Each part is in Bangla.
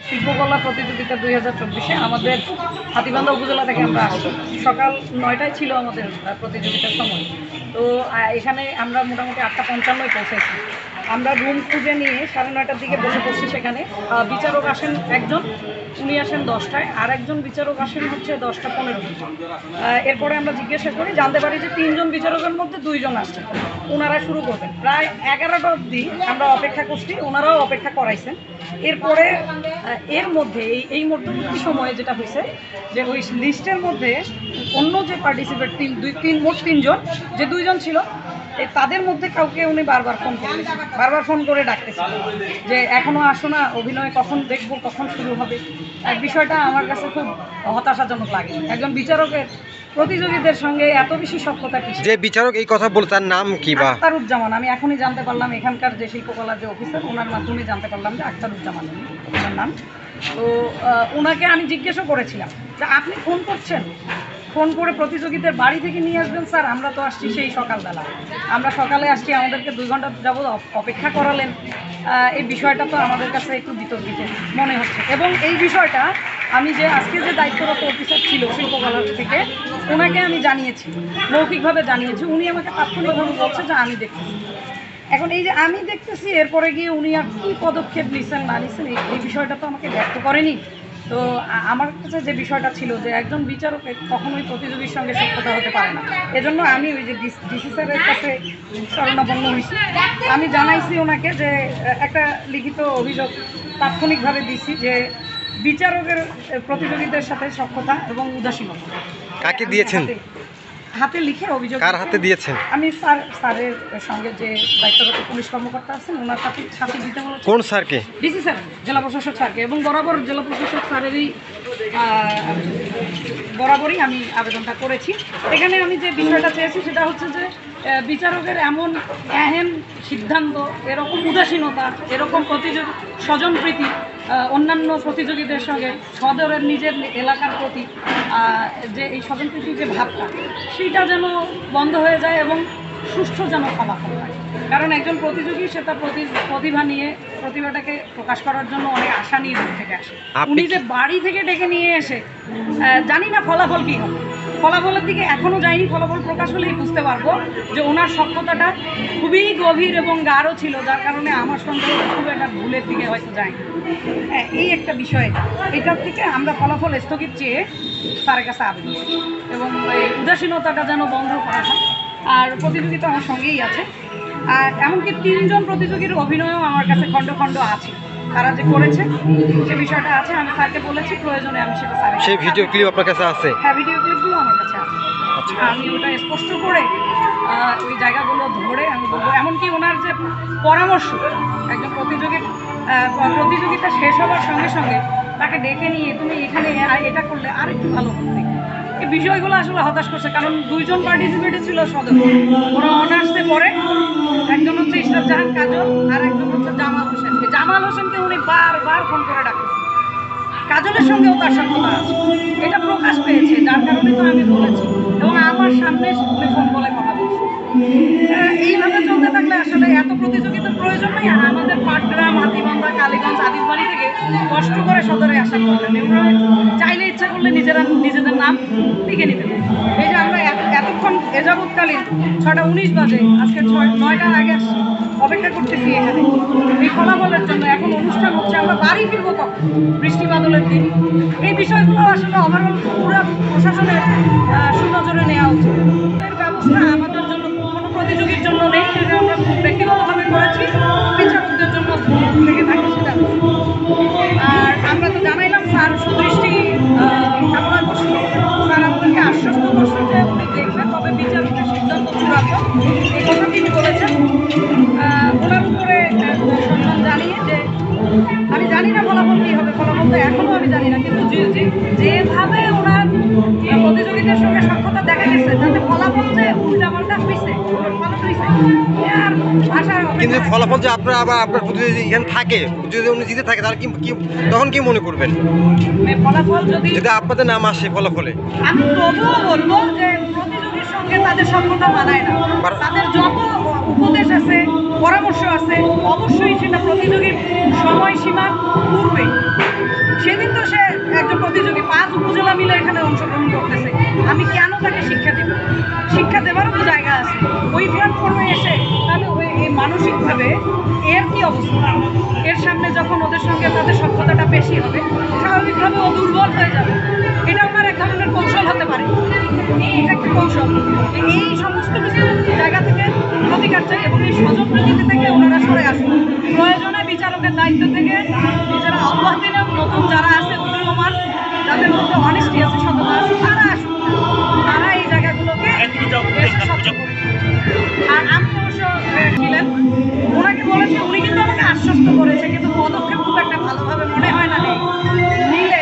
শিল্পকলা প্রতিযোগিতা 2024-এ আমাদের হাতীবান্ধা উপজেলা থেকে আমরা আসছি। সকাল 9টায় ছিল আমাদের প্রতিযোগিতার সময়। তো এখানে আমরা মোটামুটি 8:55 পৌঁছেছি। আমরা রুম খুঁজে নিয়ে 9:30টার দিকে বসে পড়ছি। সেখানে বিচারক আসেন একজন, উনি আসেন 10টায়, আর একজন বিচারক আসেন হচ্ছে 10:15। এরপরে আমরা জিজ্ঞাসা করি, জানতে পারি যে 3 জন বিচারকের মধ্যে 2 জন আসছেন, ওনারা শুরু করবেন। প্রায় 11টা অবধি আমরা অপেক্ষা করছি, ওনারাও অপেক্ষা করাইছেন। এরপরে এর মধ্যে এই মধ্যবর্তী সময়ে যেটা হয়েছে যে ওই লিস্টের মধ্যে অন্য যে পার্টিসিপেট মোট 3 জন, যে 2 জন ছিল তাদের মধ্যে কাউকে উনি বারবার ফোন করে ডাকতেছেন যে এখনও আসো না, অভিনয় কখন দেখবো, কখন শুরু হবে। বিষয়টা আমার কাছে খুব হতাশাজনক লাগে। একজন বিচারকের প্রতিযোগীদের সঙ্গে এত বেশি সখ্যতা কি? যে বিচারক এই কথা বলে তার নাম কি? বা আখতারুজ্জামান। আমি এখনই জানতে পারলাম, এখানকার যে শিল্পকলার যে অফিসার, ওনার মাধ্যমে জানতে পারলাম যে আখতারুজ্জামান ওনার নাম। তো ওনাকে আমি জিজ্ঞাসা করেছিলাম যে আপনি ফোন করছেন, ফোন করে প্রতিযোগীদের বাড়ি থেকে নিয়ে আসবেন? স্যার, আমরা তো আসছি সেই সকালবেলা, আমরা সকালে আসছি, আমাদেরকে 2 ঘন্টা যাবত অপেক্ষা করালেন। এই বিষয়টা তো আমাদের কাছে একটু বিতর্কিত মনে হচ্ছে। এবং এই বিষয়টা আমি যে আজকে যে দায়িত্বরত অফিসার ছিল শিল্পকলার থেকে, ওনাকে আমি জানিয়েছি, মৌখিকভাবে জানিয়েছি। উনি আমাকে তাৎক্ষণিকভাবে বলছে যে আমি দেখতেছি। এখন এই যে আমি দেখতেছি, এরপরে গিয়ে উনি আর কী পদক্ষেপ নিচ্ছেন না নিচ্ছেন এই বিষয়টা তো আমাকে ব্যক্ত করেনি। তো আমার কাছে যে বিষয়টা ছিল যে একজন বিচারকের কখনোই প্রতিযোগীর সঙ্গে সখ্যতা হতে পারে না। এজন্য আমি ওই যে ডিসি স্যারের কাছে শরণাপন্ন হয়েছি। আমি জানাইছি ওনাকে যে একটা লিখিত অভিযোগ তাৎক্ষণিকভাবে দিছি যে বিচারকের প্রতিযোগীদের সাথে সখ্যতা এবং উদাসীনতা। কাকে দিয়েছেন? হাতে লিখে অভিযোগ। কার হাতে দিয়েছেন? আমি স্যারের সঙ্গে যে দায়িত্বরত পুলিশ কর্মকর্তা আছেন ওনার সাথে দিতে বলেছি। কোন স্যারকে? ডিসি স্যার, জেলা প্রশাসক স্যারকে। এবং জেলা প্রশাসক স্যারেরই বরাবরই আমি আবেদনটা করেছি। এখানে আমি যে বিষয়টা চেয়েছি সেটা হচ্ছে যে বিচারকের এমন এহেন সিদ্ধান্ত, এরকম উদাসীনতা, এরকম স্বজনপ্রীতি অন্যান্য প্রতিযোগীদের সঙ্গে, সদরের নিজের এলাকার প্রতি যে এই স্বজনপ্রীতির যে ভাবটা, সেইটা যেন বন্ধ হয়ে যায় এবং সুষ্ঠু যেন ফলাফল হয়। কারণ একজন প্রতিযোগী সে তার প্রতিভা নিয়ে প্রতিভাটাকে প্রকাশ করার জন্য অনেক আশা নিয়ে দূর থেকে আসে। উনি যে বাড়ি থেকে ডেকে নিয়ে এসে, জানি না ফলাফল কী হবে, ফলাফলের দিকে এখনও যায়নি। ফলাফল প্রকাশ হলেই বুঝতে পারবো যে ওনার সখ্যতাটা খুবই গভীর এবং গাঢ় ছিল, যার কারণে আমার সন্দেহ খুব একটা ভুলের দিকে হয়তো যায়নি। এই একটা বিষয়, এটার থেকে আমরা ফলাফল স্থগিত চেয়ে স্যারের কাছে আবেদন করি এবং এই উদাসীনতাটা যেন বন্ধ করা হয়। আর প্রতিযোগিতা আমার সঙ্গেই আছে, আর এমনকি 3 জন প্রতিযোগীর অভিনয়ও আমার কাছে খণ্ড খণ্ড আছে, তারা যে করেছে সে বিষয়টা আছে। আমি স্যারকে বলেছি প্রয়োজনে আমি সেটা স্যারের। সেই ভিডিও ক্লিপ আপনার কাছে আছে? হ্যাঁ, ভিডিও ক্লিপগুলো আমার কাছে আছে। আমি ওটা স্পষ্ট করে ওই জায়গাগুলো ধরে আমি বলবো। এমনকি ওনার যে পরামর্শ, একজন প্রতিযোগিতা শেষ হওয়ার সঙ্গে সঙ্গে তাকে ডেকে নিয়ে তুমি এখানে এটা করলে আর একটু ভালো হবে, এই বিষয়গুলো আসলে হতাশ করছে। কারণ 2 জন পার্টিসিপেটে ছিল সদর, ওরা অনার্সে পড়ে। একজন হচ্ছে ইশরাত জাহান কাজল, আর একজন হচ্ছে জামাল হোসেন। জামাল হোসেনকে উনি বারবার ফোন করে ডাকতেছে, কাজলের সঙ্গেও তার সখ্যতা আছে, এটা প্রকাশ পেয়েছে, যার কারণে তো আমি বলেছি। এবং আমার সামনে উনি ফোন বলে কথা বলছে। এইভাবে চলতে থাকলে আসলে এত প্রতিযোগিতার প্রয়োজন নেই। আর আমাদের পাটগ্রাম, হাতীবান্ধা, কালীগঞ্জ, আদিবাড়ি থেকে কষ্ট করে সদরে আসা করলেন, এগুলো চাইলে ইচ্ছা করলে নিজেদের নাম লিখে নিতে পারে। এই যে আমরা এতক্ষণ এযাবৎকালীন 6:19 বাজে, আজকে 9টার আগে আসছি, অপেক্ষা করতেছি এখানে এই ফলাফলের জন্য। এখন অনুষ্ঠান হচ্ছে, আমরা বাড়ি ফিরবো কখন? বৃষ্টি বাদলের দিন। এই বিষয়গুলো আসলে ওভারঅল পুরো প্রশাসনের সুনজরে নেওয়া উচিত। এর ব্যবস্থা আমাদের জন্য, কোনো প্রতিযোগীর জন্য নেই, এটা আমরা ব্যক্তিগতভাবে করেছি, বিচারকদের জন্য লেগে থাকে সেটা। আর আমরা তো জানাইলাম স্যার সুদৃষ্টি কামনা করছি, স্যার আমাদেরকে আশ্বস্ত করছেন যে উনি দেখবেন, তবে বিচারকের সিদ্ধান্ত চূড়ান্ত, এই কথা তিনি বলেছেন। ওনার উপরে সম্মান জানিয়ে যে আমি জানি না ফলাফল কী হবে, ফলাফল তো এখনও আমি জানি না, কিন্তু যেভাবে ওনার প্রতিযোগীদের সঙ্গে সখ্যতা দেখা গেছে, যাতে ফলাফল যে উল্টাপাল্টা হয়েছে, ভালো হয়েছে আর আশার। কিন্তু ফলাফল যে আপনার প্রতিযোগী এখানে থাকে, যদি উনি জিতে থাকে, তাহলে কি তখন কি মনে করবেন? ফলাফল যদি আপনাদের নাম আসে ফলাফলে, আমি তবুও বলবো যে প্রতিযোগীর সঙ্গে তাদের সখ্যতা মানায় না। তাদের যত উপদেশ আছে, পরামর্শ আছে, অবশ্যই সেটা প্রতিযোগীর সময়সীমার পূর্বে 5 উপজেলা মিলে এখানে অংশগ্রহণ করতেছে, আমি কেন তাকে শিক্ষা দেব? শিক্ষা দেওয়ারও তো জায়গা আছে। ওই প্ল্যাটফর্মে এসে তাহলে এই মানসিকভাবে এর কি অবস্থা? এর সামনে যখন ওদের সঙ্গে তাদের সক্ষতাটা বেশি হবে, স্বাভাবিকভাবে ও দুর্বল হয়ে যাবে। এটা ওনার এক ধরনের কৌশল হতে পারে, এটা একটা কৌশল। এই সমস্ত কিছু জায়গা থেকে প্রতিকার চাই এবং এই স্বজনপ্রীতি থেকে ওনারা সরে আসুন। প্রয়োজনে বিচারকের দায়িত্ব থেকে নিজেরা অব্যাহতি নেন। নতুন যারা আছে উদীয়মান, যাদের মধ্যে অনেস্টি আছে, সততা আছে, তারা আসুন, তারা এই জায়গাগুলোকে এসে স্বচ্ছ করে। আর আমি অবশ্য ছিলেন, ওনাকে বলেছে, উনি কিন্তু আমাকে আশ্বস্ত করেছে, কিন্তু পদক্ষেপ খুব একটা ভালোভাবে মনে হয় না নিলে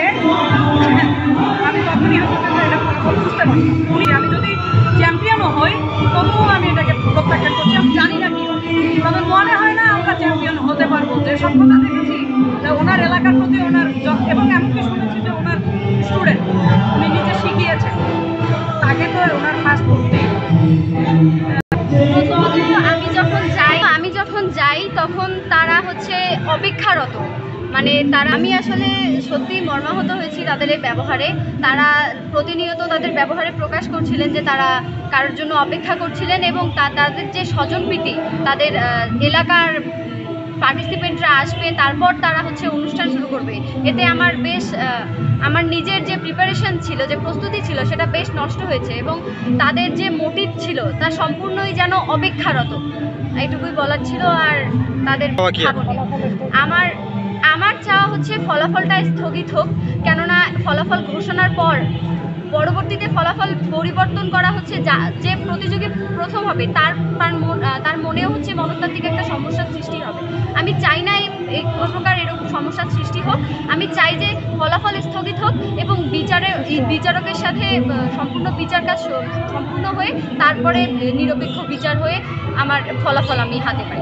আমি তখনই হয়তো এটা ফলাফল বুঝতে পারি। আমি যদি চ্যাম্পিয়নও হই তবুও আমি এটাকে প্রত্যাখ্যান করছি। আমি জানি না কি হবে, তবে মনে হয় না আমরা চ্যাম্পিয়ন হতে পারবো। যে সক্ষতা দেখেছি যে ওনার এলাকার প্রতি ওনার এবং এমনকি শুনেছি যে ওনার স্টুডেন্ট উনি নিজে শিখিয়েছেন, তাকে তো ওনার ফার্স্ট করতেই হবে। প্রথমত আমি যখন যাই তখন তারা হচ্ছে অপেক্ষারত, মানে আমি আসলে সত্যি মর্মাহত হয়েছি তাদের এই ব্যবহারে। তারা প্রতিনিয়ত তাদের ব্যবহারে প্রকাশ করছিলেন যে তারা কারোর জন্য অপেক্ষা করছিলেন এবং তাদের যে স্বজনপ্রীতি, তাদের এলাকার পার্টিসিপেন্টরা আসবে, তারপর তারা হচ্ছে অনুষ্ঠান শুরু করবে। এতে আমার নিজের যে প্রিপারেশন ছিল, যে প্রস্তুতি ছিল, সেটা বেশ নষ্ট হয়েছে এবং তাদের যে মোটিভ ছিল তা সম্পূর্ণই যেন অপেক্ষারত, এইটুকুই বলার ছিল। আর তাদের আমার চাওয়া হচ্ছে ফলাফলটা স্থগিত হোক, কেননা ফলাফল ঘোষণার পর পরবর্তীতে ফলাফল পরিবর্তন করা হচ্ছে। যে প্রতিযোগী প্রথম হবে তার মনেও হচ্ছে মনস্তাত্ত্বিক একটা সমস্যার সৃষ্টি হবে। আমি চাই না এই প্রকার এরকম সমস্যার সৃষ্টি হোক। আমি চাই যে ফলাফল স্থগিত হোক এবং বিচারকের সাথে সম্পূর্ণ বিচার কাজ সম্পূর্ণ হয়ে তারপরে নিরপেক্ষ বিচার হয়ে আমার ফলাফল আমি হাতে পাই।